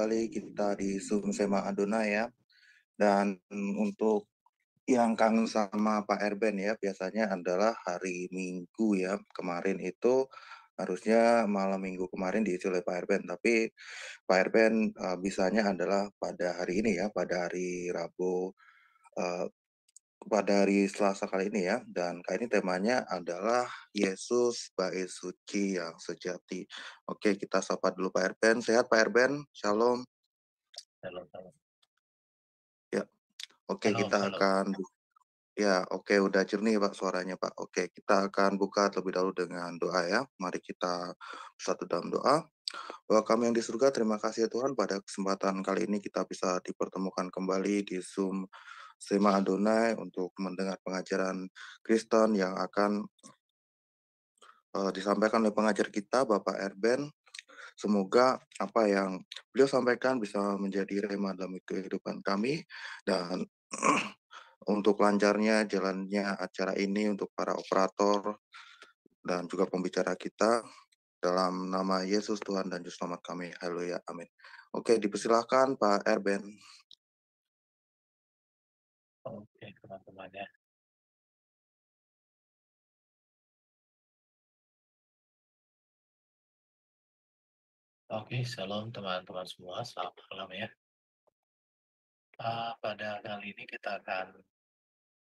kembali kita di Zoom Sema Adonai ya. Dan untuk yang kangen sama Pak Erben ya, biasanya adalah hari Minggu ya. Kemarin itu harusnya malam Minggu kemarin diisi oleh Pak Erben, tapi Pak Erben bisanya adalah pada hari ini ya, pada hari Rabu, eh, pada hari Selasa kali ini ya. Dan kali ini temanya adalah Yesus bait suci yang sejati. Oke, kita sapa dulu Pak Erben. Sehat Pak Erben? Shalom. Shalom, shalom. Ya, oke Shalom, kita shalom. akan ya, oke udah jernih Pak suaranya Pak. Oke, kita akan buka terlebih dahulu dengan doa ya. Mari kita bersatu dalam doa. Bapa kami yang di surga, terima kasih ya Tuhan pada kesempatan kali ini kita bisa dipertemukan kembali di Zoom Sema Adonai untuk mendengar pengajaran Kristen yang akan disampaikan oleh pengajar kita Bapak Erben. Semoga apa yang beliau sampaikan bisa menjadi rema dalam kehidupan kami dan untuk lancarnya jalannya acara ini untuk para operator dan juga pembicara kita dalam nama Yesus Tuhan dan Juru Selamat kami. Haleluya. Amin. Oke, dipersilahkan Pak Erben. Oke, teman-teman ya. Oke, shalom teman-teman semua. Selamat malam ya. Pada kali ini kita akan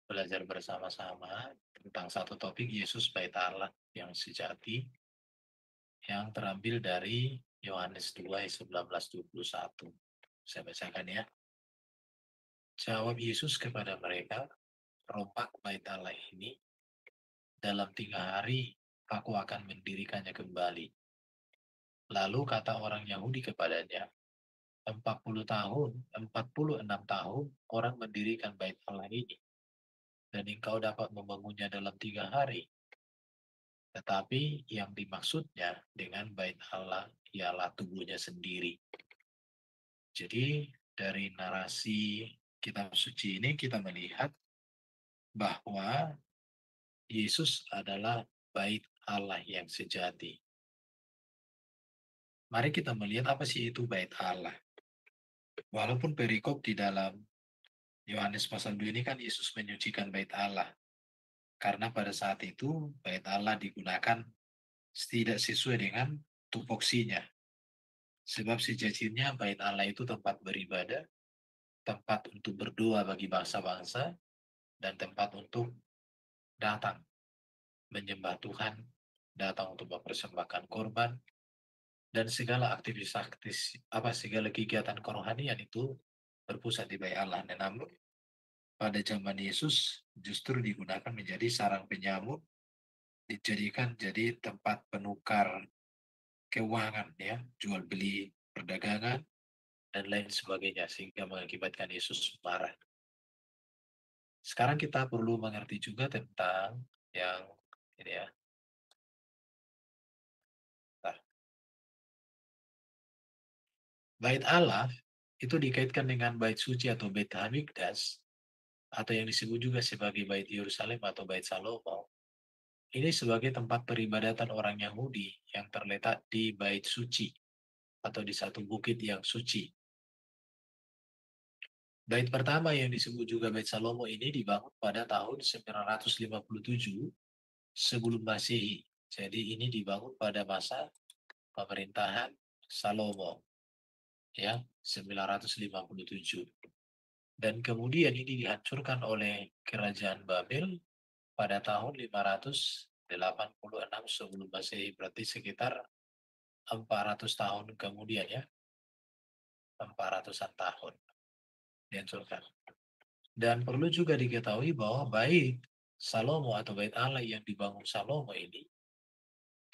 belajar bersama-sama tentang satu topik Yesus bait Allah yang sejati yang terambil dari Yohanes 2 ayat 19-21. Saya bacakan ya. Jawab Yesus kepada mereka, "Rompak bait Allah ini, dalam 3 hari aku akan mendirikannya kembali." Lalu kata orang Yahudi kepadanya, 46 tahun orang mendirikan bait Allah ini, dan engkau dapat membangunnya dalam 3 hari. Tetapi yang dimaksudnya dengan bait Allah ialah tubuhnya sendiri. Jadi dari narasi kitab suci ini kita melihat bahwa Yesus adalah bait Allah yang sejati. Mari kita melihat apa sih itu bait Allah. Walaupun perikop di dalam Yohanes pasal 2 ini kan Yesus menyucikan bait Allah. Karena pada saat itu bait Allah digunakan tidak sesuai dengan tupoksinya. Sebab sejatinya bait Allah itu tempat beribadah, tempat untuk berdoa bagi bangsa-bangsa, dan tempat untuk datang menyembah Tuhan, datang untuk mempersembahkan korban, dan segala segala kegiatan kerohanian itu berpusat di bait Allah. Dan namun pada zaman Yesus justru digunakan menjadi sarang penyamur, dijadikan jadi tempat penukar keuangan ya, jual beli perdagangan dan lain sebagainya sehingga mengakibatkan Yesus marah. Sekarang kita perlu mengerti juga tentang yang ini ya. Nah, bait Allah itu dikaitkan dengan bait suci atau bait Hamikdas atau yang disebut juga sebagai bait Yerusalem atau bait Salomo. Ini sebagai tempat peribadatan orang Yahudi yang terletak di bait suci atau di satu bukit yang suci. Bait pertama yang disebut juga Bait Salomo ini dibangun pada tahun 957 sebelum Masehi. Jadi ini dibangun pada masa pemerintahan Salomo ya 957. Dan kemudian ini dihancurkan oleh kerajaan Babel pada tahun 586 sebelum Masehi, berarti sekitar 400 tahun kemudian ya, 400-an tahun dihancurkan. Dan perlu juga diketahui bahwa bait Salomo atau bait Allah yang dibangun Salomo ini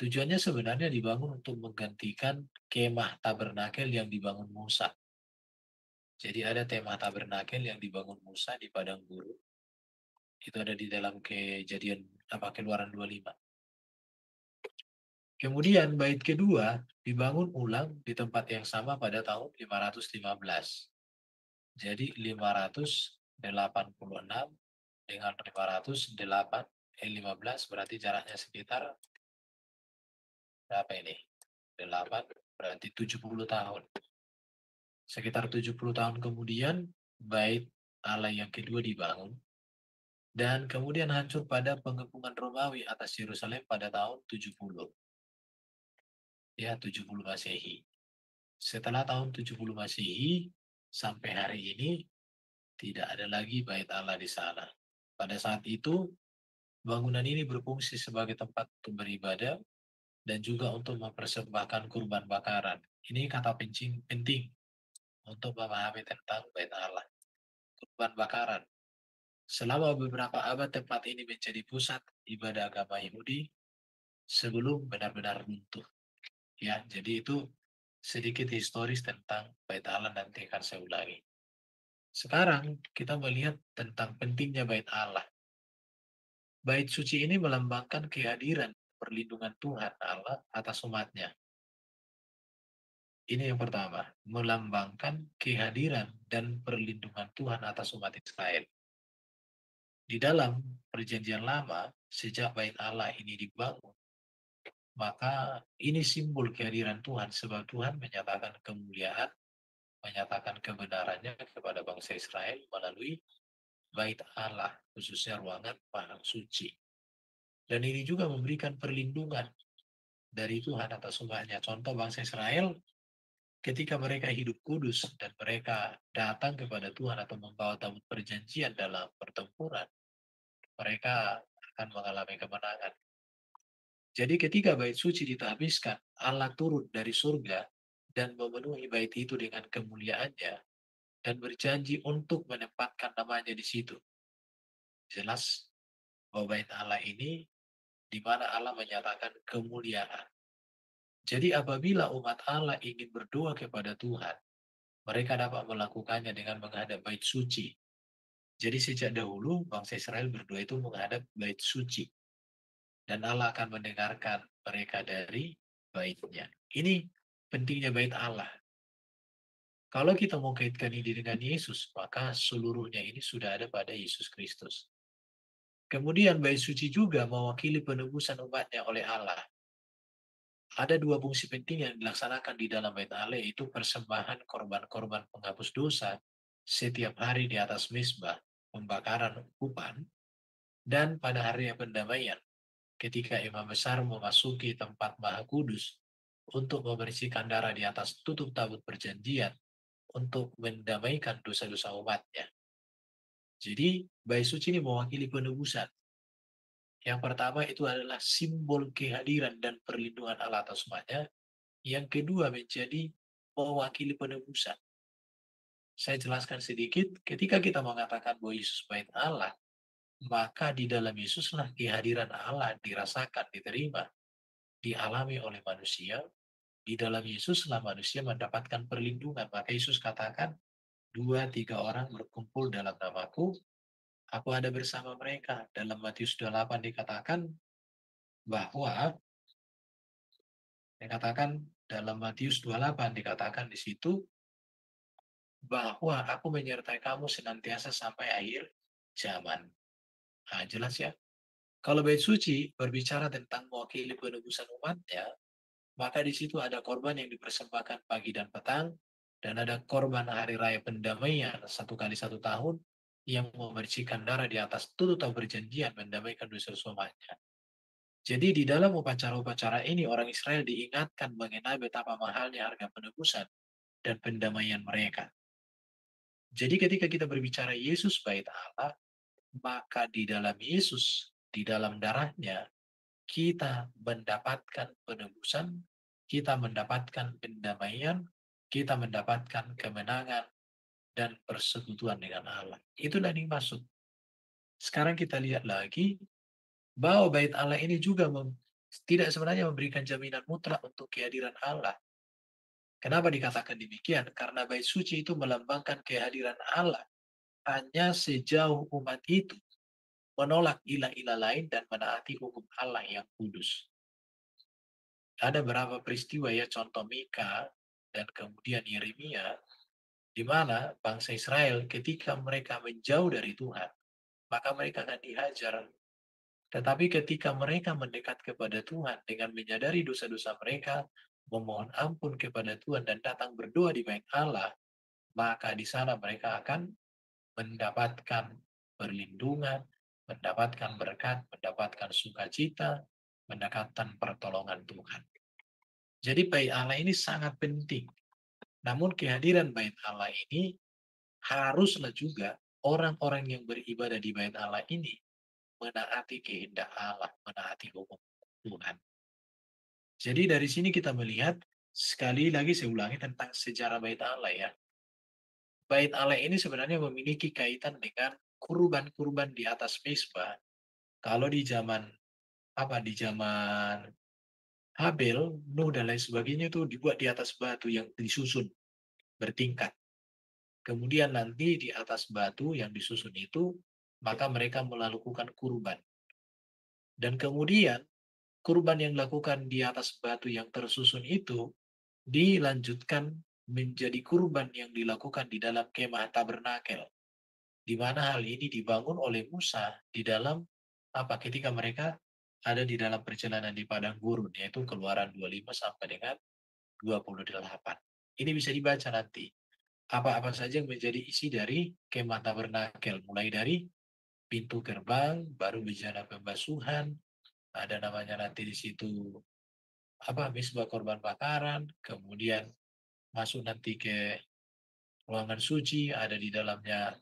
tujuannya sebenarnya dibangun untuk menggantikan kemah tabernakel yang dibangun Musa. Jadi ada tema tabernakel yang dibangun Musa di padang gurun. Itu ada di dalam Keluaran 25. Kemudian bait kedua dibangun ulang di tempat yang sama pada tahun 515. Jadi 586 dengan 15 berarti jaraknya sekitar berapa ini? 8 berarti 70 tahun. Sekitar 70 tahun kemudian, bait Allah yang kedua dibangun, dan kemudian hancur pada pengepungan Romawi atas Yerusalem pada tahun 70, ya 70 Masehi. Setelah tahun 70 Masehi, sampai hari ini tidak ada lagi bait Allah di sana. Pada saat itu, bangunan ini berfungsi sebagai tempat untuk beribadah dan juga untuk mempersembahkan kurban bakaran. Ini kata penting untuk memahami tentang bait Allah, kurban bakaran. Selama beberapa abad tempat ini menjadi pusat ibadah agama Yahudi sebelum benar-benar runtuh. Ya, jadi itu sedikit historis tentang bait Allah, nanti akan saya ulangi. Sekarang kita melihat tentang pentingnya bait Allah. Bait suci ini melambangkan kehadiran perlindungan Tuhan Allah atas umatnya. Ini yang pertama, melambangkan kehadiran dan perlindungan Tuhan atas umat Israel. Di dalam perjanjian lama, sejak bait Allah ini dibangun, maka ini simbol kehadiran Tuhan, sebab Tuhan menyatakan kemuliaan, menyatakan kebenarannya kepada bangsa Israel melalui bait Allah, khususnya ruangan Maha Suci. Dan ini juga memberikan perlindungan dari Tuhan atas umatnya. Contoh bangsa Israel, ketika mereka hidup kudus dan mereka datang kepada Tuhan atau membawa tabut perjanjian dalam pertempuran, mereka akan mengalami kemenangan. Jadi ketika bait suci ditahbiskan, Allah turun dari surga dan memenuhi bait itu dengan kemuliaannya dan berjanji untuk menempatkan namanya di situ. Jelas bahwa bait Allah ini di mana Allah menyatakan kemuliaan. Jadi apabila umat Allah ingin berdoa kepada Tuhan, mereka dapat melakukannya dengan menghadap bait suci. Jadi sejak dahulu bangsa Israel berdoa itu menghadap bait suci. Dan Allah akan mendengarkan mereka dari baitnya. Ini pentingnya bait Allah. Kalau kita mau kaitkan ini dengan Yesus, maka seluruhnya ini sudah ada pada Yesus Kristus. Kemudian bait suci juga mewakili penebusan umatnya oleh Allah. Ada dua fungsi penting yang dilaksanakan di dalam bait Allah, yaitu persembahan korban-korban penghapus dosa setiap hari di atas mezbah, pembakaran upan, dan pada hari pendamaian, ketika imam besar memasuki tempat maha kudus untuk membersihkan darah di atas tutup tabut perjanjian untuk mendamaikan dosa-dosa umatnya. Jadi, bait suci ini mewakili penebusan. Yang pertama itu adalah simbol kehadiran dan perlindungan Allah atas umatnya. Yang kedua menjadi mewakili penebusan. Saya jelaskan sedikit, ketika kita mengatakan bahwa Yesus bait Allah, maka di dalam Yesuslah kehadiran Allah dirasakan, diterima, dialami oleh manusia. Di dalam Yesuslah manusia mendapatkan perlindungan. Maka Yesus katakan, 2-3 orang berkumpul dalam namaku, aku ada bersama mereka. Dalam Matius 28 bahwa dikatakan dalam Matius 28 dikatakan di situ bahwa aku menyertai kamu senantiasa sampai akhir zaman. Nah, jelas ya. Kalau bait suci berbicara tentang mewakili penebusan umatnya, maka di situ ada korban yang dipersembahkan pagi dan petang, dan ada korban hari raya pendamaian 1 kali 1 tahun yang memercikan darah di atas tutup perjanjian mendamaikan dosa umatnya. Jadi di dalam upacara-upacara ini orang Israel diingatkan mengenai betapa mahalnya harga penebusan dan pendamaian mereka. Jadi ketika kita berbicara Yesus bait Allah, maka di dalam Yesus, di dalam darahnya, kita mendapatkan penebusan, kita mendapatkan pendamaian, kita mendapatkan kemenangan, dan persekutuan dengan Allah. Itulah yang dimaksud. Sekarang kita lihat lagi, bahwa bait Allah ini juga tidak sebenarnya memberikan jaminan mutlak untuk kehadiran Allah. Kenapa dikatakan demikian? Karena bait suci itu melambangkan kehadiran Allah. Hanya sejauh umat itu menolak ilah-ilah lain dan menaati hukum Allah yang kudus. Ada beberapa peristiwa ya, contoh Mika dan kemudian Yeremia, di mana bangsa Israel ketika mereka menjauh dari Tuhan, maka mereka akan dihajar. Tetapi ketika mereka mendekat kepada Tuhan dengan menyadari dosa-dosa mereka, memohon ampun kepada Tuhan dan datang berdoa di bait Allah, maka di sana mereka akan mendapatkan perlindungan, mendapatkan berkat, mendapatkan sukacita, mendapatkan pertolongan Tuhan. Jadi bait Allah ini sangat penting. Namun kehadiran bait Allah ini haruslah juga orang-orang yang beribadah di bait Allah ini menaati kehendak Allah, menaati hukum Tuhan. Jadi dari sini kita melihat, sekali lagi saya ulangi tentang sejarah bait Allah ya. Bait Allah ini sebenarnya memiliki kaitan dengan kurban-kurban di atas mezbah. Kalau di zaman di zaman Habel, Nuh dan lain sebagainya itu dibuat di atas batu yang disusun bertingkat. Kemudian nanti di atas batu yang disusun itu, maka mereka melakukan kurban. Dan kemudian kurban yang dilakukan di atas batu yang tersusun itu dilanjutkan menjadi kurban yang dilakukan di dalam kemah tabernakel, di mana hal ini dibangun oleh Musa di dalam ketika mereka ada di dalam perjalanan di padang gurun, yaitu Keluaran 25 sampai dengan 28. Ini bisa dibaca nanti. Apa-apa saja yang menjadi isi dari kemah tabernakel, mulai dari pintu gerbang, baru bejana pembasuhan, ada namanya nanti di situ misbah korban bakaran, kemudian masuk nanti ke ruangan suci, ada di dalamnya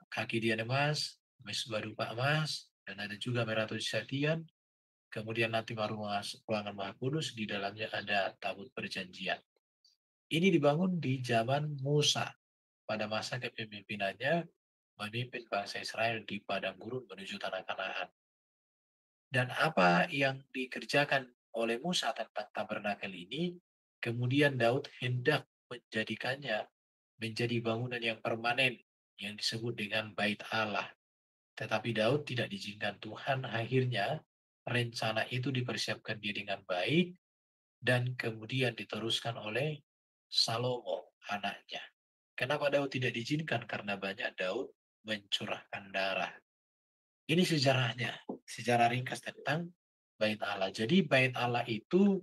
kaki dia emas, misbah rupa emas, dan ada juga merah satian. Kemudian nanti baru masuk ruangan Maha Kudus, di dalamnya ada tabut perjanjian. Ini dibangun di zaman Musa, pada masa kepemimpinannya memimpin bangsa Israel di padang gurun menuju tanah Kanaan. Dan apa yang dikerjakan oleh Musa tentang tabernakel ini, kemudian Daud hendak menjadikannya menjadi bangunan yang permanen yang disebut dengan Bait Allah. Tetapi Daud tidak diizinkan Tuhan, akhirnya rencana itu dipersiapkan dia dengan baik dan kemudian diteruskan oleh Salomo anaknya. Kenapa Daud tidak diizinkan? Karena banyak Daud mencurahkan darah. Ini sejarahnya, sejarah ringkas tentang Bait Allah. Jadi Bait Allah itu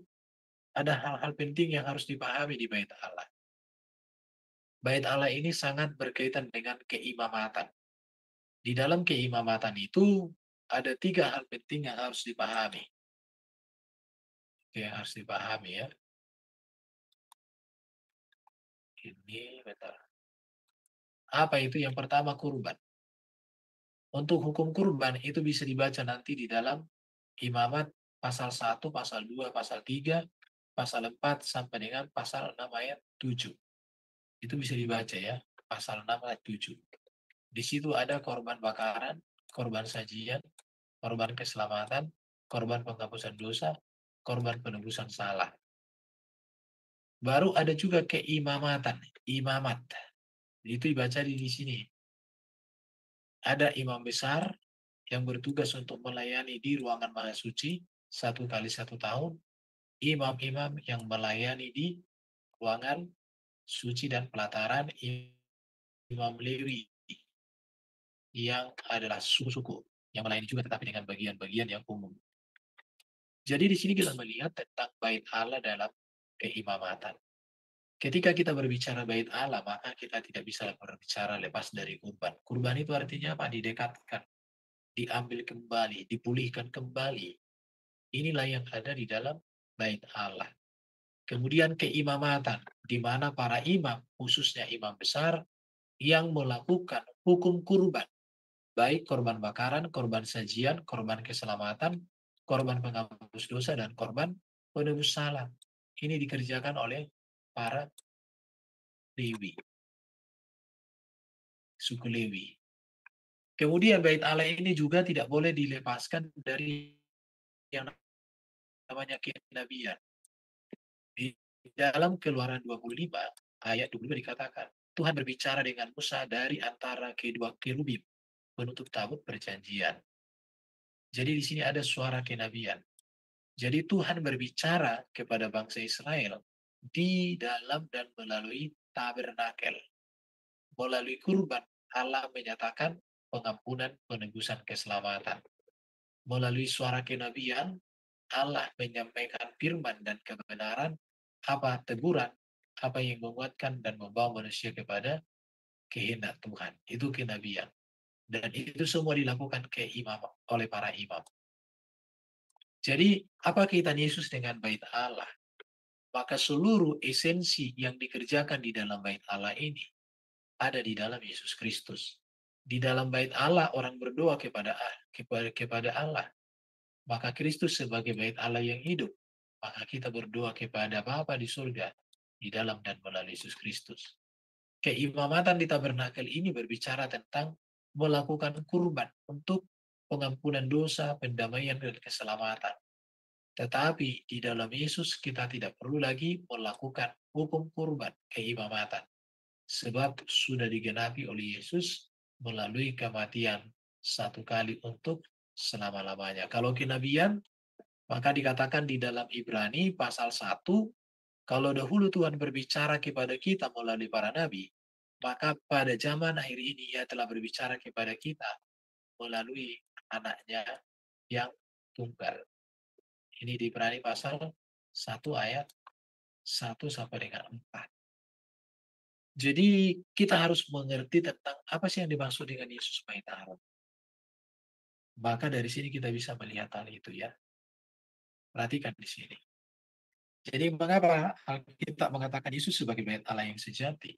ada hal-hal penting yang harus dipahami di Bait Allah. Bait Allah ini sangat berkaitan dengan keimamatan. Di dalam keimamatan itu ada 3 hal penting yang harus dipahami. Yang harus dipahami ya. Ini bentar. Apa itu? Yang pertama kurban. Untuk hukum kurban itu bisa dibaca nanti di dalam Imamat pasal 1, pasal 2, pasal 3, pasal 4 sampai dengan pasal 6 ayat 7. Itu bisa dibaca ya, pasal 6 ayat 7. Di situ ada korban bakaran, korban sajian, korban keselamatan, korban penghapusan dosa, korban penebusan salah. Baru ada juga keimamatan, imamat. Itu dibaca di sini. Ada imam besar yang bertugas untuk melayani di ruangan Maha Suci 1 kali 1 tahun, imam-imam yang melayani di ruangan suci dan pelataran, imam Lewi yang adalah suku-suku yang melayani juga tetapi dengan bagian-bagian yang umum. Jadi di sini kita melihat tentang bait Allah dalam keimamatan. Ketika kita berbicara bait Allah, maka kita tidak bisa berbicara lepas dari kurban. Kurban itu artinya apa? Didekatkan, diambil kembali, dipulihkan kembali. Inilah yang ada di dalam bait Allah. Kemudian keimamatan, di mana para imam, khususnya imam besar, yang melakukan hukum kurban, baik korban bakaran, korban sajian, korban keselamatan, korban penghapus dosa, dan korban penebus salah. Ini dikerjakan oleh para Lewi, suku Lewi. Kemudian bait Allah ini juga tidak boleh dilepaskan dari yang namanya kenabian. Di dalam Keluaran 25 ayat 25 dikatakan, Tuhan berbicara dengan Musa dari antara kedua kerubim penutup tabut perjanjian. Jadi di sini ada suara kenabian. Jadi Tuhan berbicara kepada bangsa Israel di dalam dan melalui tabernakel. Melalui kurban, Allah menyatakan pengampunan, penebusan, keselamatan. Melalui suara kenabian, Allah menyampaikan firman dan kebenaran, teguran, apa yang menguatkan dan membawa manusia kepada kehendak Tuhan. Itu kenabian. Dan itu semua dilakukan oleh para imam. Jadi, apa kaitan Yesus dengan bait Allah? Maka seluruh esensi yang dikerjakan di dalam bait Allah ini ada di dalam Yesus Kristus. Di dalam bait Allah orang berdoa kepada Allah. Maka Kristus sebagai bait Allah yang hidup. Maka kita berdoa kepada Bapa di surga di dalam dan melalui Yesus Kristus. Keimamatan di tabernakel ini berbicara tentang melakukan kurban untuk pengampunan dosa, pendamaian, dan keselamatan. Tetapi di dalam Yesus kita tidak perlu lagi melakukan hukum kurban keimamatan. Sebab sudah digenapi oleh Yesus melalui kematian satu kali untuk selama-lamanya. Kalau kenabian, maka dikatakan di dalam Ibrani pasal 1, kalau dahulu Tuhan berbicara kepada kita melalui para nabi, maka pada zaman akhir ini ia telah berbicara kepada kita melalui anaknya yang tunggal. Ini di Ibrani pasal 1 ayat 1 sampai dengan 4. Jadi kita harus mengerti tentang apa sih yang dimaksud dengan Yesus bait Allah. Maka dari sini kita bisa melihat hal itu ya. Perhatikan di sini. Jadi mengapa kita mengatakan Yesus sebagai bait Allah yang sejati?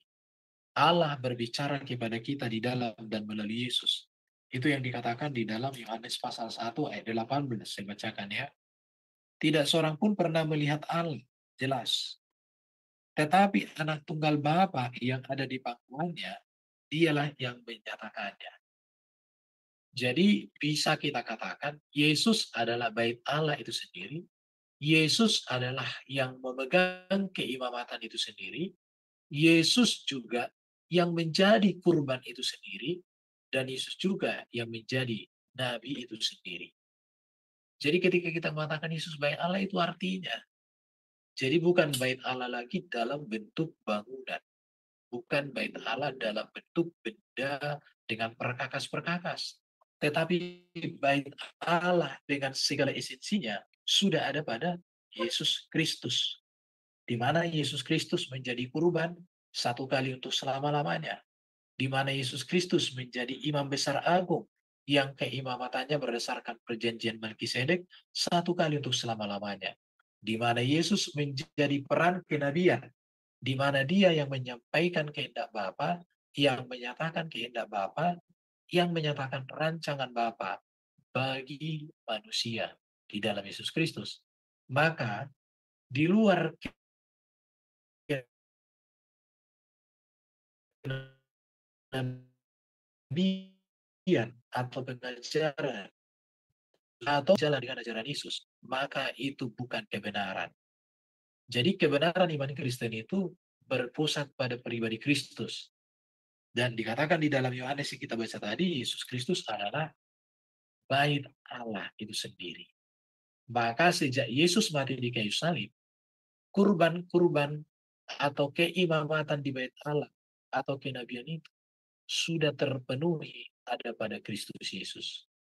Allah berbicara kepada kita di dalam dan melalui Yesus. Itu yang dikatakan di dalam Yohanes pasal 1 ayat 18. Saya bacakan ya. Tidak seorang pun pernah melihat Allah. Jelas. Tetapi anak tunggal Bapa yang ada di pangkuannya, dialah yang menyatakannya. Jadi bisa kita katakan Yesus adalah bait Allah itu sendiri. Yesus adalah yang memegang keimamatan itu sendiri. Yesus juga yang menjadi kurban itu sendiri. Dan Yesus juga yang menjadi nabi itu sendiri. Jadi ketika kita mengatakan Yesus bait Allah itu artinya, jadi bukan bait Allah lagi dalam bentuk bangunan. Bukan bait Allah dalam bentuk benda dengan perkakas-perkakas. Tetapi bait Allah dengan segala esensinya sudah ada pada Yesus Kristus. Di mana Yesus Kristus menjadi kurban satu kali untuk selama-lamanya. Di mana Yesus Kristus menjadi imam besar agung yang keimamatannya berdasarkan perjanjian Melkisedek satu kali untuk selama-lamanya. Di mana Yesus menjadi peran kenabian, di mana dia yang menyampaikan kehendak Bapa, yang menyatakan kehendak Bapa, yang menyatakan rancangan Bapa bagi manusia di dalam Yesus Kristus. Maka di luar kenabian atau pengajaran atau jalan dengan ajaran Yesus, maka itu bukan kebenaran. Jadi kebenaran iman Kristen itu berpusat pada pribadi Kristus. Dan dikatakan di dalam Yohanes yang kita baca tadi, Yesus Kristus adalah bait Allah itu sendiri. Maka sejak Yesus mati di kayu salib, kurban-kurban atau keimamatan di bait Allah atau kenabian itu sudah terpenuhi ada pada Kristus Yesus.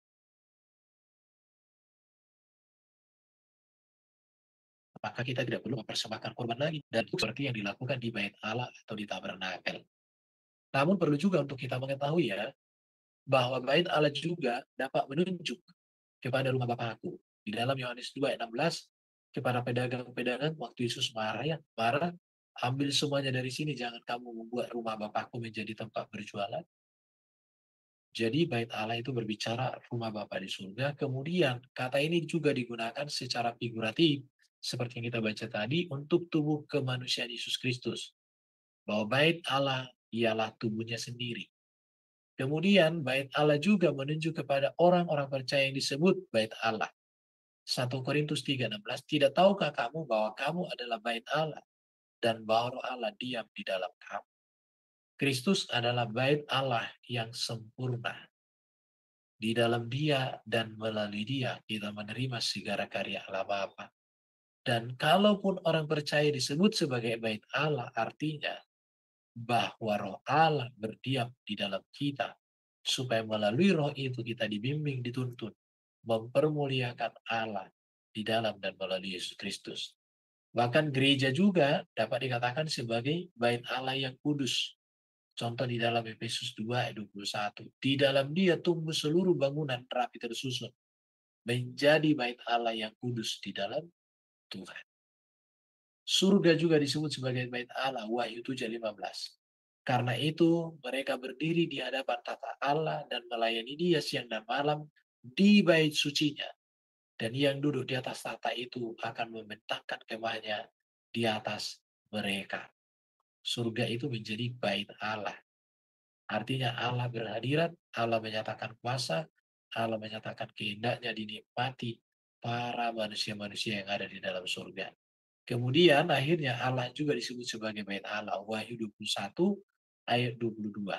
Maka kita tidak perlu mempersembahkan korban lagi. Dan itu seperti yang dilakukan di bait Allah atau di tabernakel. Namun perlu juga untuk kita mengetahui ya, bahwa bait Allah juga dapat menunjuk kepada rumah Bapakku. Di dalam Yohanes 2 ayat 16, kepada pedagang-pedagang waktu Yesus marah ya, marah, ambil semuanya dari sini, jangan kamu membuat rumah Bapakku menjadi tempat berjualan. Jadi bait Allah itu berbicara rumah Bapa di surga. Kemudian kata ini juga digunakan secara figuratif seperti yang kita baca tadi untuk tubuh kemanusiaan Yesus Kristus. Bahwa bait Allah ialah tubuhnya sendiri. Kemudian bait Allah juga menunjuk kepada orang-orang percaya yang disebut bait Allah. 1 Korintus 3:16, tidak tahukah kamu bahwa kamu adalah bait Allah dan bahwa Roh Allah diam di dalam kamu. Kristus adalah bait Allah yang sempurna. Di dalam Dia dan melalui Dia kita menerima segala karya Allah Bapa. Dan kalaupun orang percaya disebut sebagai bait Allah, artinya bahwa Roh Allah berdiam di dalam kita, supaya melalui Roh itu kita dibimbing, dituntun, mempermuliakan Allah di dalam dan melalui Yesus Kristus. Bahkan gereja juga dapat dikatakan sebagai bait Allah yang kudus. Contoh di dalam Efesus 2 ayat 21. Di dalam dia tumbuh seluruh bangunan rapi tersusun. Menjadi bait Allah yang kudus di dalam Tuhan. Surga juga disebut sebagai bait Allah. Wahyu 7:15. Karena itu mereka berdiri di hadapan tata Allah dan melayani dia siang dan malam di bait sucinya. Dan yang duduk di atas tata itu akan membentangkan kemahnya di atas mereka. Surga itu menjadi bait Allah. Artinya Allah berhadirat, Allah menyatakan kuasa, Allah menyatakan kehendaknya dinikmati para manusia-manusia yang ada di dalam surga. Kemudian akhirnya Allah juga disebut sebagai bait Allah. Wahyu 21 ayat 22.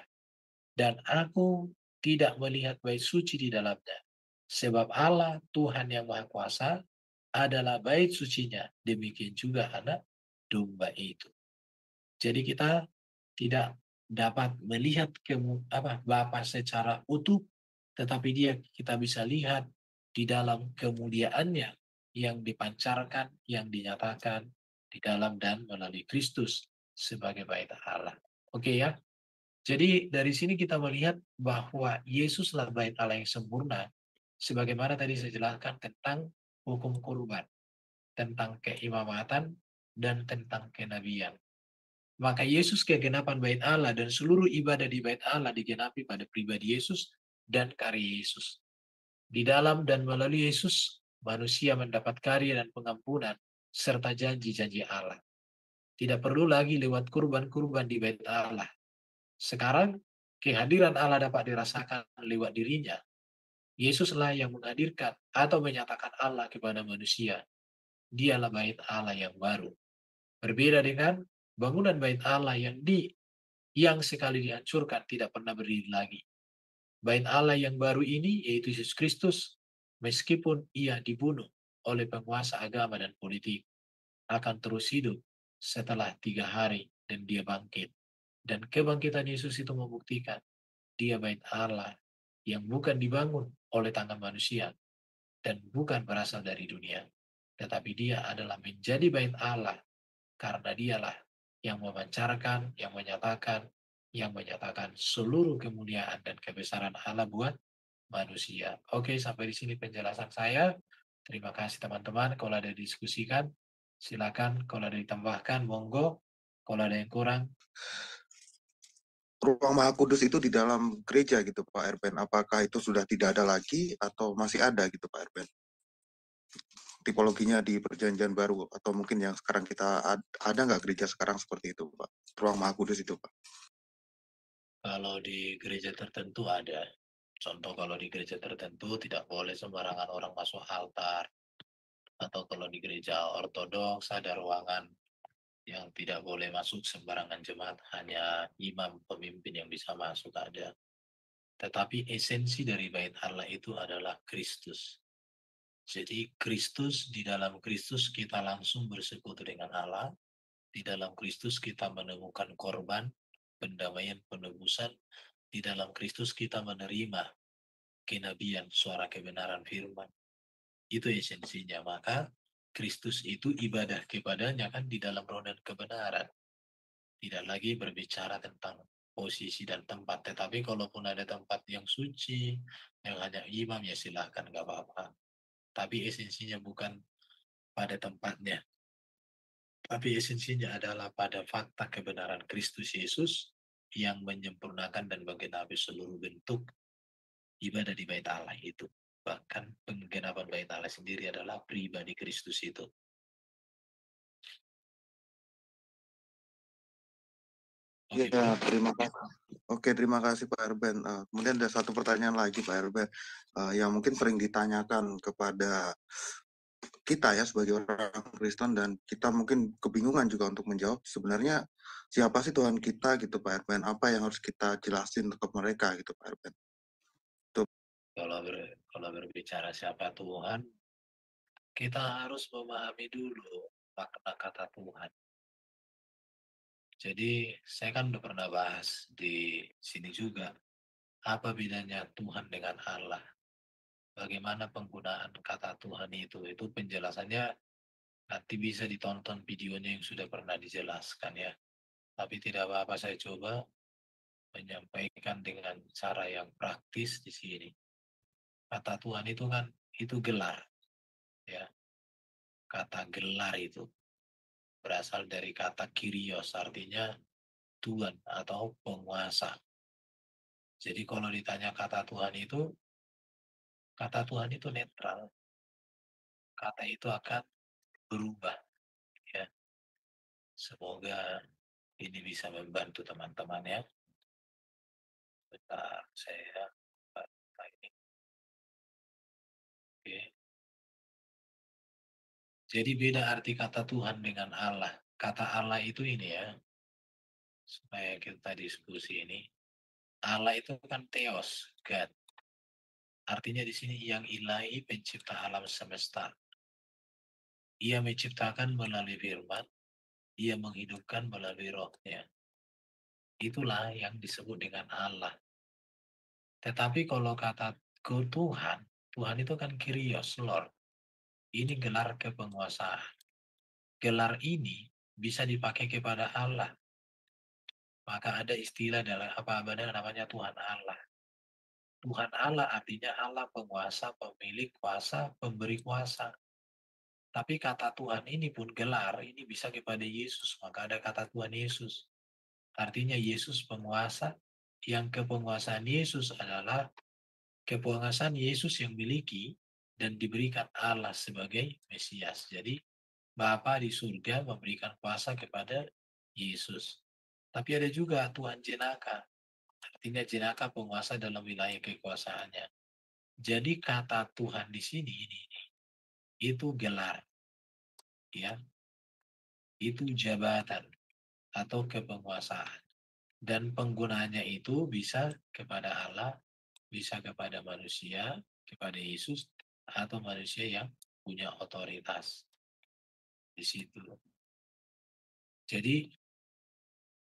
Dan aku tidak melihat bait suci di dalamnya. Sebab Allah Tuhan yang Maha Kuasa adalah bait sucinya. Demikian juga anak domba itu. Jadi kita tidak dapat melihat Bapa secara utuh, tetapi kita bisa lihat di dalam kemuliaannya yang dipancarkan, yang dinyatakan di dalam dan melalui Kristus sebagai bait Allah. Oke ya. Jadi dari sini kita melihat bahwa Yesuslah bait Allah yang sempurna, sebagaimana tadi saya jelaskan tentang hukum kurban, tentang keimamatan, dan tentang kenabian. Maka Yesus kegenapan bait Allah dan seluruh ibadah di bait Allah digenapi pada pribadi Yesus dan karya Yesus. Di dalam dan melalui Yesus, manusia mendapat karya dan pengampunan serta janji-janji Allah. Tidak perlu lagi lewat kurban-kurban di bait Allah. Sekarang, kehadiran Allah dapat dirasakan lewat dirinya. Yesuslah yang menghadirkan atau menyatakan Allah kepada manusia. Dialah bait Allah yang baru. Berbeda dengan bangunan bait Allah yang sekali dihancurkan tidak pernah berdiri lagi. Bait Allah yang baru ini yaitu Yesus Kristus, meskipun ia dibunuh oleh penguasa agama dan politik, akan terus hidup setelah 3 hari dan dia bangkit. Dan kebangkitan Yesus itu membuktikan dia bait Allah yang bukan dibangun oleh tangan manusia dan bukan berasal dari dunia. Tetapi dia adalah menjadi bait Allah karena dialah yang memancarkan, yang menyatakan seluruh kemuliaan dan kebesaran Allah buat manusia. Oke, sampai di sini penjelasan saya. Terima kasih teman-teman. Kalau ada diskusikan, silakan. Kalau ada ditambahkan, monggo. Kalau ada yang kurang, Ruang Maha Kudus itu di dalam gereja gitu Pak Erben. Apakah itu sudah tidak ada lagi atau masih ada gitu Pak Erben? Tipologinya di Perjanjian Baru atau mungkin yang sekarang kita ada nggak gereja sekarang seperti itu Pak? Ruang Maha Kudus itu Pak. kalau di gereja tertentu ada. Contoh kalau di gereja tertentu tidak boleh sembarangan orang masuk altar. Atau kalau di gereja ortodoks ada ruangan yang tidak boleh masuk sembarangan jemaat, hanya imam pemimpin yang bisa masuk ada. Tetapi esensi dari bait Allah itu adalah Kristus. Jadi Kristus, di dalam Kristus kita langsung bersekutu dengan Allah. Di dalam Kristus kita menemukan korban, pendamaian, penebusan. Di dalam Kristus kita menerima kenabian, suara kebenaran firman. Itu esensinya. Maka Kristus itu ibadah kepadanya kan di dalam roh dan kebenaran. Tidak lagi berbicara tentang posisi dan tempat. Tetapi kalaupun ada tempat yang suci, yang hanya imam, ya silahkan, nggak apa-apa. Tapi esensinya bukan pada tempatnya. Tapi esensinya adalah pada fakta kebenaran Kristus Yesus yang menyempurnakan dan menggenapi seluruh bentuk ibadah di bait Allah itu. Bahkan penggenapan bait Allah sendiri adalah pribadi Kristus itu. Oke, Ya, bro. terima kasih. Oke, terima kasih Pak Erben. Kemudian ada satu pertanyaan lagi Pak Erben, yang mungkin sering ditanyakan kepada kita ya sebagai orang Kristen dan kita mungkin kebingungan juga untuk menjawab sebenarnya siapa sih Tuhan kita gitu Pak Erben? Apa yang harus kita jelasin ke mereka gitu Pak Erben? Tuh. Kalau berbicara siapa Tuhan, kita harus memahami dulu makna kata Tuhan. Jadi saya kan udah pernah bahas di sini juga, apa bedanya Tuhan dengan Allah. Bagaimana penggunaan kata Tuhan itu penjelasannya Nanti bisa ditonton videonya yang sudah pernah dijelaskan ya. Tapi tidak apa-apa, saya coba menyampaikan dengan cara yang praktis di sini. Kata Tuhan itu kan itu gelar ya. Kata gelar itu berasal dari kata Kyrios, artinya Tuhan atau penguasa. Jadi kalau ditanya kata Tuhan itu netral. Kata itu akan berubah ya. Semoga ini bisa membantu teman-teman ya. Bentar, saya buka ini. Oke. Jadi beda arti kata Tuhan dengan Allah. Kata Allah itu ini ya, supaya kita diskusi ini. Allah itu kan Theos, God. Artinya di sini yang ilahi pencipta alam semesta. Ia menciptakan melalui firman, ia menghidupkan melalui rohnya. Itulah yang disebut dengan Allah. Tetapi kalau kata ke Tuhan, Tuhan itu kan Kyrios, Lord. Ini gelar kepenguasaan. Gelar ini bisa dipakai kepada Allah. Maka ada istilah dalam apa namanya Tuhan Allah. Tuhan Allah artinya Allah penguasa, pemilik kuasa, pemberi kuasa. Tapi kata Tuhan ini pun gelar, ini bisa kepada Yesus. Maka ada kata Tuhan Yesus. Artinya Yesus penguasa, yang kepenguasaan Yesus adalah kepenguasaan Yesus yang miliki dan diberikan Allah sebagai Mesias. Jadi Bapa di surga memberikan kuasa kepada Yesus. Tapi ada juga Tuhan jenaka. Artinya jenaka penguasa dalam wilayah kekuasaannya. Jadi kata Tuhan di sini ini itu gelar, ya, itu jabatan atau kepenguasaan. Dan penggunaannya itu bisa kepada Allah, bisa kepada manusia, kepada Yesus, atau manusia yang punya otoritas di situ. Jadi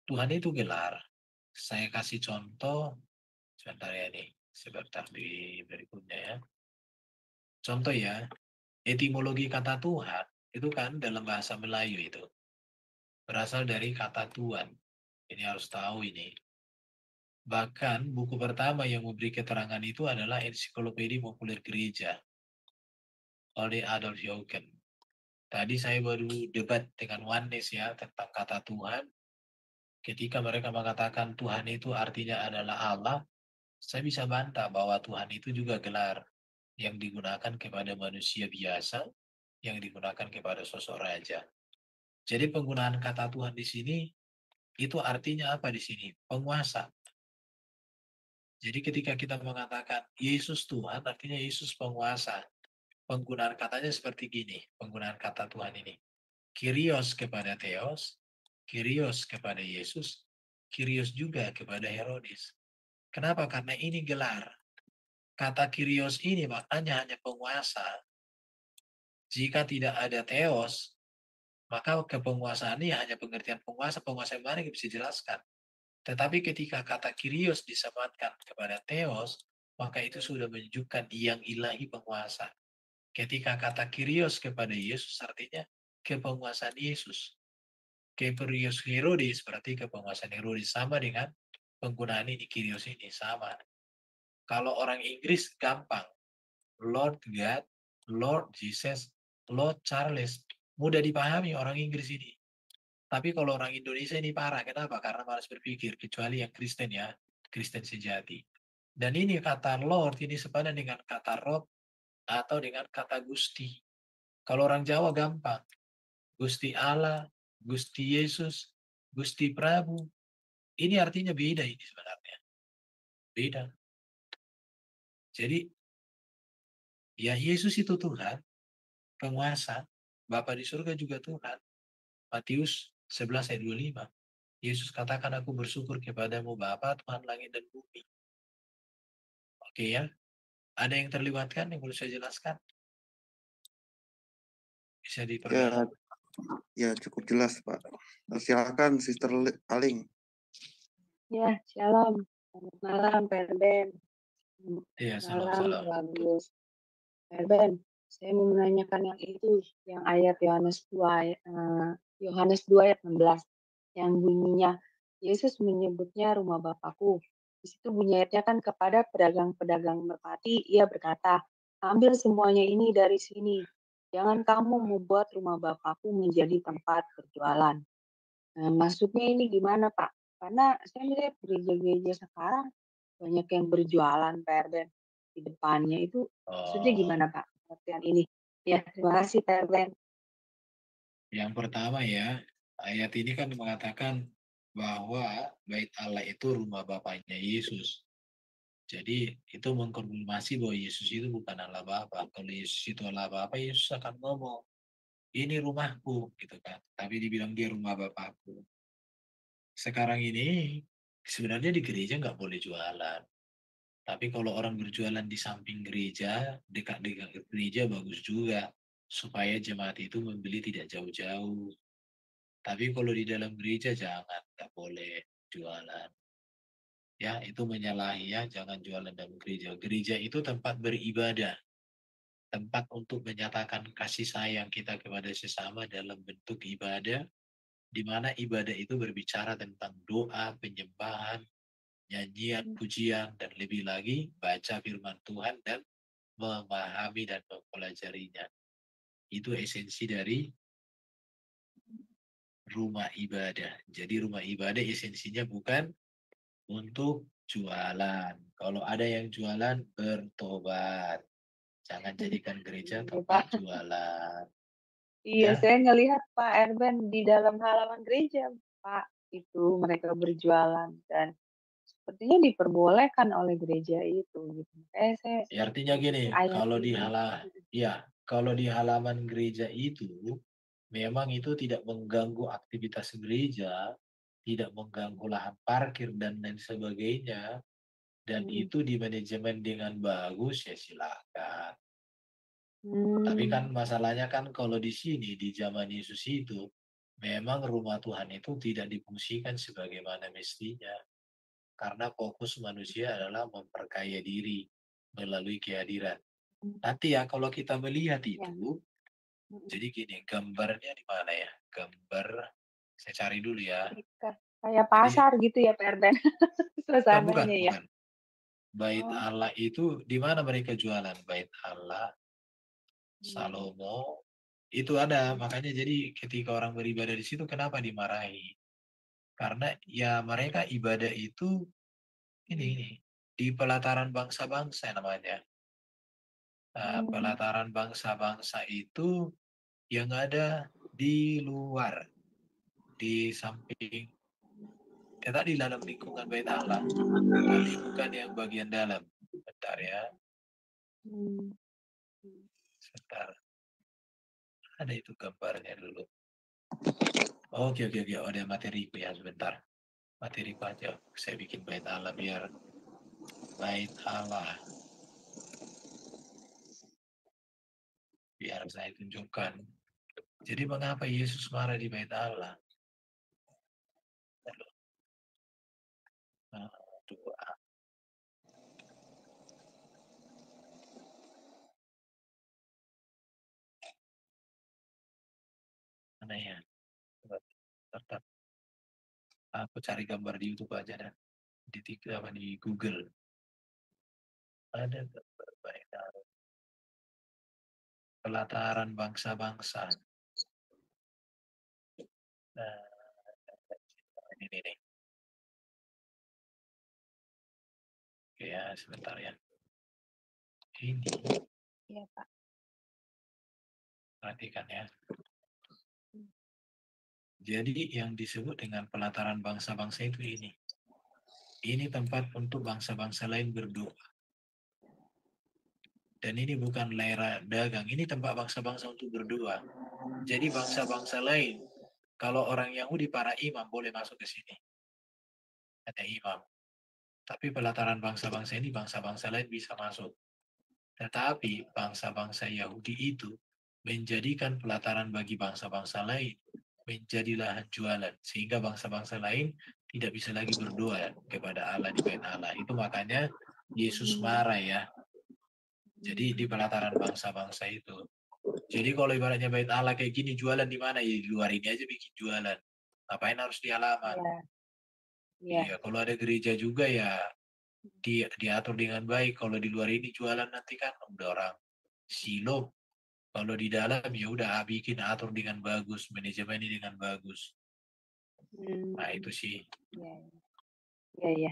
Tuhan itu gelar. Saya kasih contoh sebentar ya nih, sebentar di berikutnya ya. Contoh ya, etimologi kata Tuhan itu kan dalam bahasa Melayu itu berasal dari kata Tuhan. Ini harus tahu ini. Bahkan buku pertama yang memberi keterangan itu adalah Ensiklopedia Populer Gereja oleh Adolf Jürgen. Tadi saya baru debat dengan Oneness ya tentang kata Tuhan. Ketika mereka mengatakan Tuhan itu artinya adalah Allah, saya bisa bantah bahwa Tuhan itu juga gelar yang digunakan kepada manusia biasa, yang digunakan kepada sosok raja. Jadi penggunaan kata Tuhan di sini itu artinya apa di sini? Penguasa. Jadi ketika kita mengatakan Yesus Tuhan, artinya Yesus penguasa. Penggunaan katanya seperti gini, penggunaan kata Tuhan ini. Kyrios kepada Theos, Kyrios kepada Yesus, Kyrios juga kepada Herodes. Kenapa? Karena ini gelar. Kata Kyrios ini maknanya hanya penguasa. Jika tidak ada Theos, maka kepenguasaan ini hanya pengertian penguasa. Penguasa yang mana kita bisa jelaskan. Tetapi ketika kata Kyrios disematkan kepada Theos, maka itu sudah menunjukkan yang ilahi penguasa. Ketika kata Kyrios kepada Yesus artinya kepenguasaan Yesus. Kyrios Herodes berarti kepenguasaan Herodes, sama dengan penggunaan ini Kyrios ini sama. Kalau orang Inggris gampang. Lord God, Lord Jesus, Lord Charles. Mudah dipahami orang Inggris ini. Tapi kalau orang Indonesia ini parah. Kenapa? Karena malas berpikir. Kecuali yang Kristen ya. Kristen sejati. Dan ini kata Lord ini sepadan dengan kata Rob atau dengan kata Gusti. Kalau orang Jawa gampang. Gusti Allah, Gusti Yesus, Gusti Prabu. Ini artinya beda ini sebenarnya. Beda. Jadi ya Yesus itu Tuhan, penguasa. Bapa di surga juga Tuhan. Matius 11 ayat 25. Yesus katakan aku bersyukur kepadamu Bapa Tuhan langit dan bumi. Oke ya. Ada yang terlewatkan yang perlu saya jelaskan? Bisa diperdalam. Ya cukup jelas Pak. Silakan Sister Aling. Ya, shalom. Selamat malam, Pak Erben. Iya, Malam, salam. bagus. Pak Erben, Saya mau menanyakan yang itu, yang ayat Yohanes 2, Yohanes 2 ayat 16, yang bunyinya, Yesus menyebutnya rumah Bapakku. Di situ bunyi ayatnya kan kepada pedagang-pedagang merpati, ia berkata, ambil semuanya ini dari sini. Jangan kamu membuat rumah Bapakku menjadi tempat berjualan. Nah, maksudnya ini gimana, Pak? Karena saya melihat gereja-gereja sekarang banyak yang berjualan, Pak Erben, di depannya itu maksudnya Oh, gimana, Pak, pengertian ini? Ya, terima kasih, Pak Erben. yang pertama ya, ayat ini kan mengatakan bahwa bait Allah itu rumah Bapaknya Yesus. Jadi itu mengkonfirmasi bahwa Yesus itu bukan Allah Bapa. Kalau Yesus itu Allah Bapa, Yesus akan ngomong, ini rumahku, gitu kan. Tapi dibilang dia rumah Bapakku. Sekarang ini sebenarnya di gereja nggak boleh jualan. Tapi kalau orang berjualan di samping gereja, dekat-dekat gereja bagus juga. Supaya jemaat itu membeli tidak jauh-jauh. Tapi kalau di dalam gereja jangan, nggak boleh jualan. Ya, itu menyalahi ya, jangan jualan dalam gereja. Gereja itu tempat beribadah, tempat untuk menyatakan kasih sayang kita kepada sesama dalam bentuk ibadah, di mana ibadah itu berbicara tentang doa, penyembahan, nyanyian, pujian, dan lebih lagi baca firman Tuhan dan memahami dan mempelajarinya. Itu esensi dari rumah ibadah. Jadi rumah ibadah esensinya bukan untuk jualan. Kalau ada yang jualan, bertobat. Jangan jadikan gereja Iya, tempat Pak. jualan. Iya, Ya, saya ngelihat Pak Erben di dalam halaman gereja, Pak, itu mereka berjualan dan sepertinya diperbolehkan oleh gereja itu gitu. Makanya saya ya artinya gini, ayat ini kalau di halaman gereja itu memang itu tidak mengganggu aktivitas gereja, tidak mengganggu lahan parkir dan lain sebagainya, dan mhm, itu di manajemen dengan bagus ya silakan. Tapi kan mmm, masalahnya kan kalau di sini di zaman Yesus itu memang rumah Tuhan itu tidak difungsikan sebagaimana mestinya. Karena fokus manusia adalah memperkaya diri melalui kehadiran. mhm, Nanti ya kalau kita melihat iya, itu, mhm. jadi gini, gambarnya di mana ya? Gambar, saya cari dulu ya. Kayak Jadi, pasar gitu ya Pak Erben bukan, suasananya ya? bukan. Bait Oh, Allah itu di mana mereka jualan? Bait Allah, mmm, Salomo, itu ada. Makanya jadi ketika orang beribadah di situ kenapa dimarahi? Karena ya mereka ibadah itu mhm, ini di pelataran bangsa-bangsa namanya. Nah, mmm, pelataran bangsa-bangsa itu yang ada di luar, di samping, kita di dalam lingkungan bait Allah, tapi bukan yang bagian dalam. Bentar ya, mmm, mhm. sebentar. Ada itu gambarnya dulu. Oke, oke, oke. Oh, ada materi ya, sebentar. Materi aja. Saya bikin bait Allah biar bait Allah. Biar saya tunjukkan. Jadi mengapa Yesus marah di bait Allah? Nah, dua. Mana ya? Tetap. Aku cari gambar di YouTube aja dan di apa di Google. Ada gambar bait Allah. Pelataran bangsa-bangsa. Nah, ini nih. Oke ya, sebentar ya. Ini, Iya Pak, perhatikan ya. mmm, Jadi yang disebut dengan pelataran bangsa-bangsa itu ini. Ini tempat untuk bangsa-bangsa lain berdoa. Dan ini bukan daerah dagang, ini tempat bangsa-bangsa untuk berdoa. Jadi bangsa-bangsa lain, kalau orang Yahudi para imam boleh masuk ke sini. Ada imam. Tapi pelataran bangsa-bangsa ini bangsa-bangsa lain bisa masuk. Tetapi bangsa-bangsa Yahudi itu menjadikan pelataran bagi bangsa-bangsa lain menjadi lahan jualan. Sehingga bangsa-bangsa lain tidak bisa lagi berdoa kepada Allah di bait Allah. Itu makanya Yesus mmm, marah ya. Jadi di pelataran bangsa-bangsa itu. Jadi kalau ibaratnya bait Allah kayak gini, jualan di mana? Ya di luar ini aja bikin jualan. Ngapain harus di halaman? Iya, iya. Iya, kalau ada gereja juga ya diatur dengan baik. Kalau di luar ini jualan nanti kan udah orang silo. Kalau di dalam ya udah bikin atur dengan bagus, manajemen dengan bagus. Nah Hmm, itu sih. iya, iya, iya.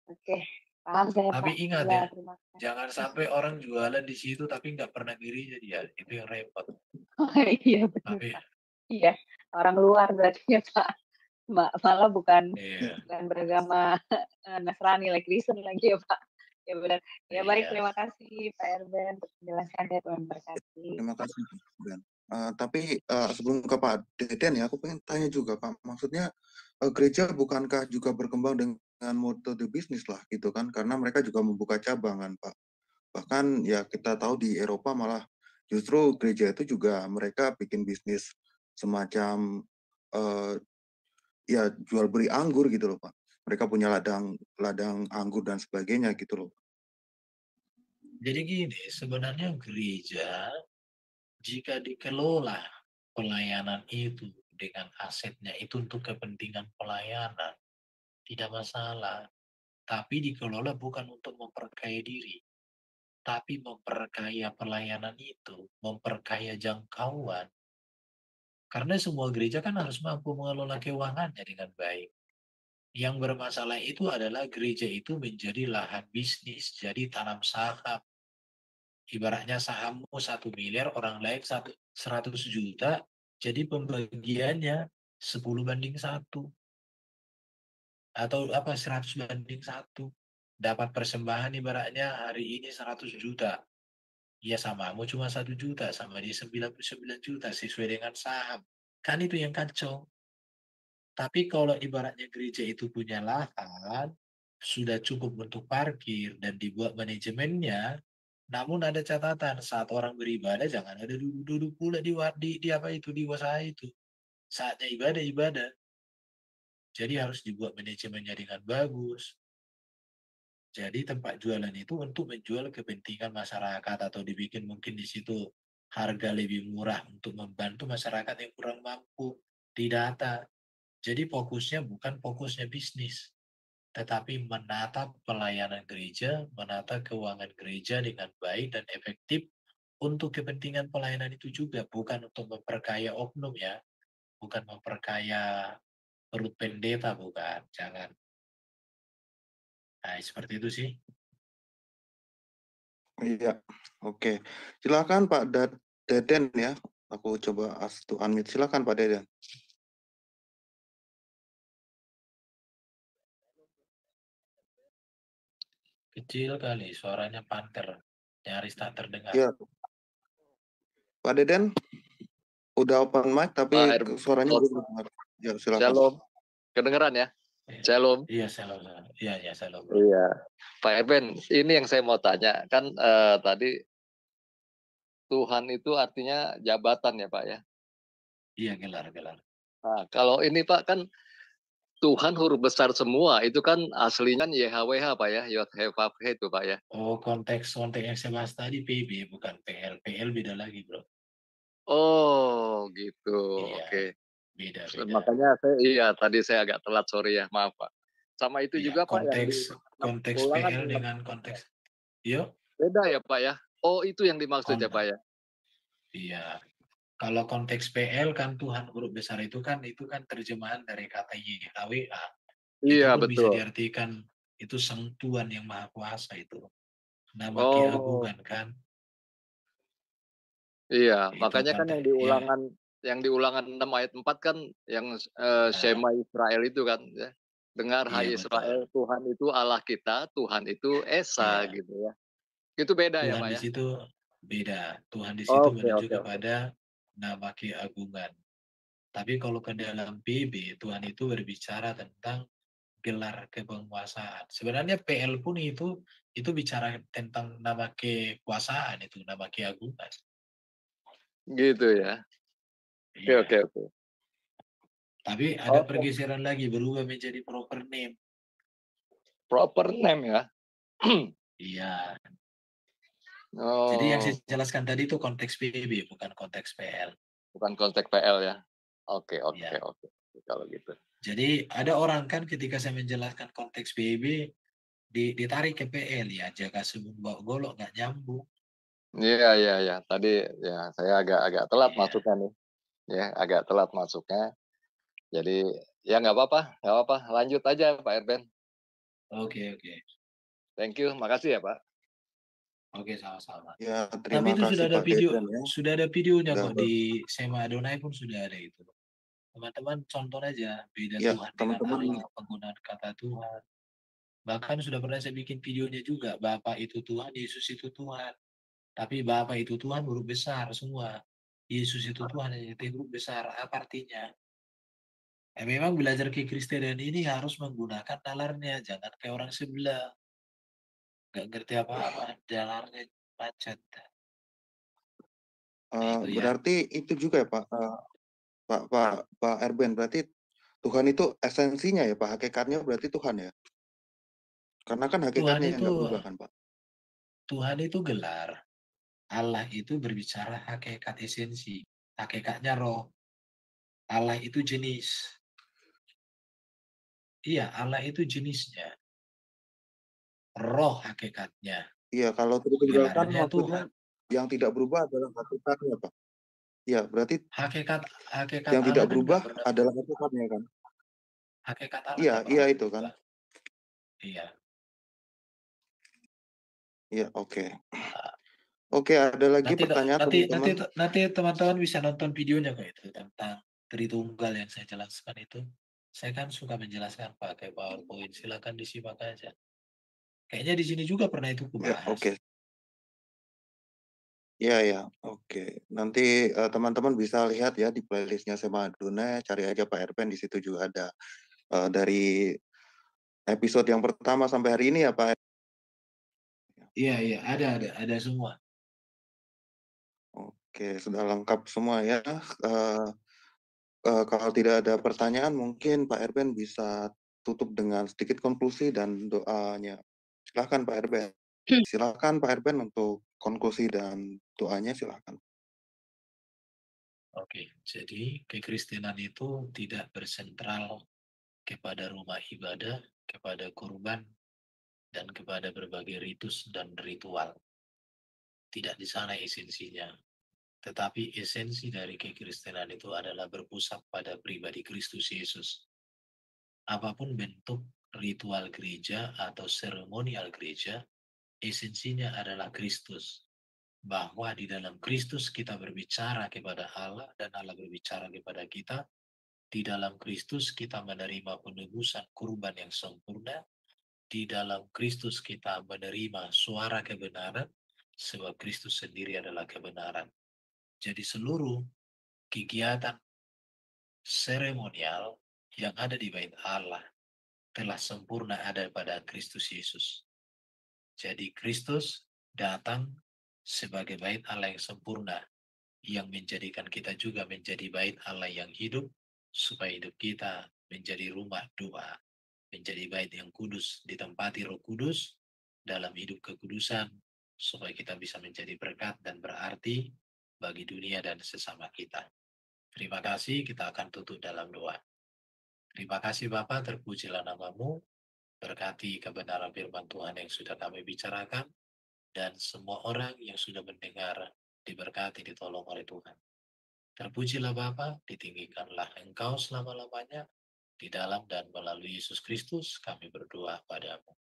Oke, paham saya Tapi Pak. ingat Iya, ya, terima kasih. jangan sampai orang jualan di situ tapi nggak pernah gereja, ya itu yang repot. Oh, iya benar Tapi Pak. Iya, orang luar berarti ya Pak. Malah bukan iya, bukan beragama Nasrani, like Kristen lagi ya Pak. Ya benar. Ya baik, iya. terima kasih Pak Erben untuk penjelasannya, Tuhan berkati. Terima kasih, Ben. Tapi sebelum ke Pak Deden ya, aku pengen tanya juga Pak, maksudnya gereja bukankah juga berkembang dengan metode bisnis lah gitu kan? Karena mereka juga membuka cabangan Pak. Bahkan ya kita tahu di Eropa malah justru gereja itu juga mereka bikin bisnis semacam eh, ya jual beli anggur gitu loh Pak. Mereka punya ladang ladang anggur dan sebagainya gitu loh. Jadi gini, sebenarnya gereja jika dikelola pelayanan itu dengan asetnya itu untuk kepentingan pelayanan, tidak masalah. Tapi dikelola bukan untuk memperkaya diri, tapi memperkaya pelayanan itu, memperkaya jangkauan. Karena semua gereja kan harus mampu mengelola keuangannya dengan baik. Yang bermasalah itu adalah gereja itu menjadi lahan bisnis, jadi tanam saham. Ibaratnya sahammu 1 miliar, orang lain 100 juta, jadi pembagiannya 10/1. Atau apa 100/1. Dapat persembahan ibaratnya hari ini 100 juta. Ya samamu cuma 1 juta, sama dia 99 juta sesuai dengan saham. Kan itu yang kacau. Tapi kalau ibaratnya gereja itu punya lahan, sudah cukup untuk parkir dan dibuat manajemennya, namun ada catatan saat orang beribadah jangan ada duduk-duduk pula di apa itu di usaha itu. Saatnya ibadah ibadah. Jadi harus dibuat manajemennya dengan bagus. Jadi tempat jualan itu untuk menjual kepentingan masyarakat atau dibikin mungkin di situ harga lebih murah untuk membantu masyarakat yang kurang mampu didata. Jadi fokusnya bukan fokusnya bisnis, tetapi menata pelayanan gereja, menata keuangan gereja dengan baik dan efektif untuk kepentingan pelayanan itu juga, bukan untuk memperkaya oknum ya, bukan memperkaya perut pendeta, bukan, jangan. Nah, seperti itu sih. Iya, oke. Silakan Pak Deden ya. Aku coba to unmute. Silakan Pak Deden. Kecil kali, suaranya panter, nyaris tak terdengar. Ya, Pak Deden udah open mic tapi suaranya belum dengar. Ya, silakan. Shalom. Kedengeran ya? Shalom. Iya, shalom. Iya, shalom. Iya. Pak Eben, ini yang saya mau tanya. Kan tadi Tuhan itu artinya jabatan ya Pak ya? Iya, gelar. Nah, kalau ini Pak kan Tuhan huruf besar semua. Itu kan aslinya kan YHWH Pak ya? YHWH itu Pak ya? Oh, konteks yang saya bahas tadi PB, bukan PL. PL beda lagi, bro. Oh gitu. Iya, Oke. beda. Makanya tadi saya agak telat, sorry ya. Maaf Pak. Sama itu Iya, juga Pak yang di konteks ulangan PL dengan konteks. Yuk. beda ya Pak ya? Oh itu yang dimaksud ya Pak ya? Iya. Kalau konteks PL kan Tuhan huruf besar itu kan terjemahan dari kata YHWH. Itu Iya pun bisa betul. diartikan itu sang Tuhan yang Maha Kuasa itu. Nama Oh. keagungan kan. Iya, Itu makanya kan konteks. Ya. yang di ulangan 6 ayat 4 kan yang Shema Israel itu kan ya. Dengar Iya, hai Israel, betul. Tuhan itu Allah kita, Tuhan itu Esa Iya. gitu ya. Itu beda ya, Tuhan Pak di ya? situ beda. Tuhan di situ Oke, menuju oke, oke. kepada nama keagungan. Tapi kalau ke dalam PB, Tuhan itu berbicara tentang gelar kepenguasaan. Sebenarnya PL pun itu bicara tentang nama kekuasaan, itu nama keagungan. Gitu ya. Oke, Iya. oke, oke. Tapi ada pergeseran lagi, berubah menjadi proper name. Proper name ya. Iya. Jadi yang saya Oh, jelaskan tadi itu konteks PB, bukan konteks PL. bukan konteks PL ya. Oke, Ya. kalau gitu. Jadi ada orang kan ketika saya menjelaskan konteks PB ditarik ke PL ya, jaga sebelum bawa golok nggak nyambung. Iya. Tadi ya saya agak telat Iya. masuknya nih. Ya, agak telat masuknya. Jadi ya nggak apa-apa. Lanjut aja Pak Erben. Oke. Thank you, makasih ya Pak. Oke, sama-sama. Ya, Tapi terima itu kasih Pak Dedan ya. sudah ada videonya Udah kok di Sema Adonai pun sudah ada itu. Teman-teman contoh aja beda ya, Tuhan dengan teman-teman. Allah, penggunaan kata Tuhan. Bahkan sudah pernah saya bikin videonya juga, Bapa itu Tuhan, Yesus itu Tuhan. Tapi Bapa itu Tuhan huruf besar semua. Yesus itu Tuhan hanya huruf besar. Apa artinya? Memang belajar kekristenan ini harus menggunakan nalarnya, jangan kayak orang sebelah. Gak ngerti apa-apa, nalarnya macet. Nah, itu ya. Berarti itu juga ya Pak, Pak Erben, berarti Tuhan itu esensinya ya Pak, hakikatnya berarti Tuhan ya. Karena kan Tuhan hakikatnya yang itu nggak berubah kan Pak. Tuhan itu gelar. Allah itu berbicara hakikat esensi. Hakikatnya roh. Allah itu jenis. Iya, Allah itu jenisnya. Roh hakikatnya. Iya, kalau tritunggal kan Gelarnya maksudnya Tuhan. yang tidak berubah adalah hakikatnya Pak. Iya, berarti Hakikat yang tidak Allah kan berubah nggak pernah adalah berubah. hakikatnya kan. Hakikat Allah Iya, nggak iya pernah itu kan. berubah. Iya. Iya, oke. Nah, Oke, ada lagi pertanyaan teman-teman? nanti teman-teman bisa nonton videonya kok itu tentang Tritunggal yang saya jelaskan itu. Saya kan suka menjelaskan pakai PowerPoint. Silakan disimak aja. Kayaknya di sini juga pernah itu Ya, kubahas. oke. Ya, oke. Nanti teman-teman bisa lihat ya di playlistnya Sema Adonai, cari aja Pak Erben, di situ juga ada dari episode yang pertama sampai hari ini ya Pak. Iya, ada semua. Oke, sudah lengkap semua ya. Kalau tidak ada pertanyaan, mungkin Pak Erben bisa tutup dengan sedikit konklusi dan doanya. Silakan Pak Erben. Silakan Pak Erben untuk konklusi dan doanya, silakan. Oke, jadi kekristenan itu tidak bersentral kepada rumah ibadah, kepada kurban, dan kepada berbagai ritus dan ritual. Tidak di sana esensinya. Tetapi esensi dari kekristenan itu adalah berpusat pada pribadi Kristus Yesus. Apapun bentuk ritual gereja atau seremonial gereja, esensinya adalah Kristus. Bahwa di dalam Kristus kita berbicara kepada Allah dan Allah berbicara kepada kita. Di dalam Kristus kita menerima penebusan kurban yang sempurna. Di dalam Kristus kita menerima suara kebenaran, sebab Kristus sendiri adalah kebenaran. Jadi seluruh kegiatan seremonial yang ada di bait Allah telah sempurna ada pada Kristus Yesus. Jadi Kristus datang sebagai bait Allah yang sempurna, yang menjadikan kita juga menjadi bait Allah yang hidup, supaya hidup kita menjadi rumah doa, menjadi bait yang kudus, ditempati Roh Kudus dalam hidup kekudusan, supaya kita bisa menjadi berkat dan berarti bagi dunia dan sesama kita. Terima kasih, kita akan tutup dalam doa. Terima kasih Bapak, terpujilah namamu, berkati kebenaran firman Tuhan yang sudah kami bicarakan, dan semua orang yang sudah mendengar diberkati, ditolong oleh Tuhan. Terpujilah Bapa, ditinggikanlah Engkau selama-lamanya, di dalam dan melalui Yesus Kristus kami berdoa padamu.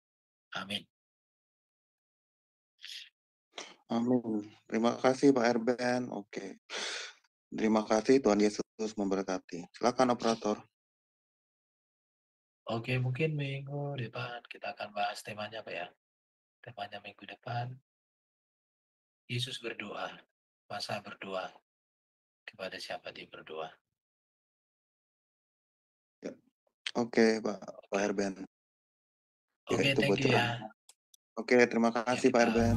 Amin. Amin. Terima kasih Pak Erben. Oke. Terima kasih, Tuhan Yesus memberkati. Silakan operator. Oke, mungkin minggu depan kita akan bahas temanya Pak ya. Temanya minggu depan, Yesus berdoa. Masa berdoa? Kepada siapa dia berdoa? Ya. Oke, Pak Erben. Ya, Oke, itu thank you bocoran. ya. Oke, terima kasih Ya, Pak kita Erben.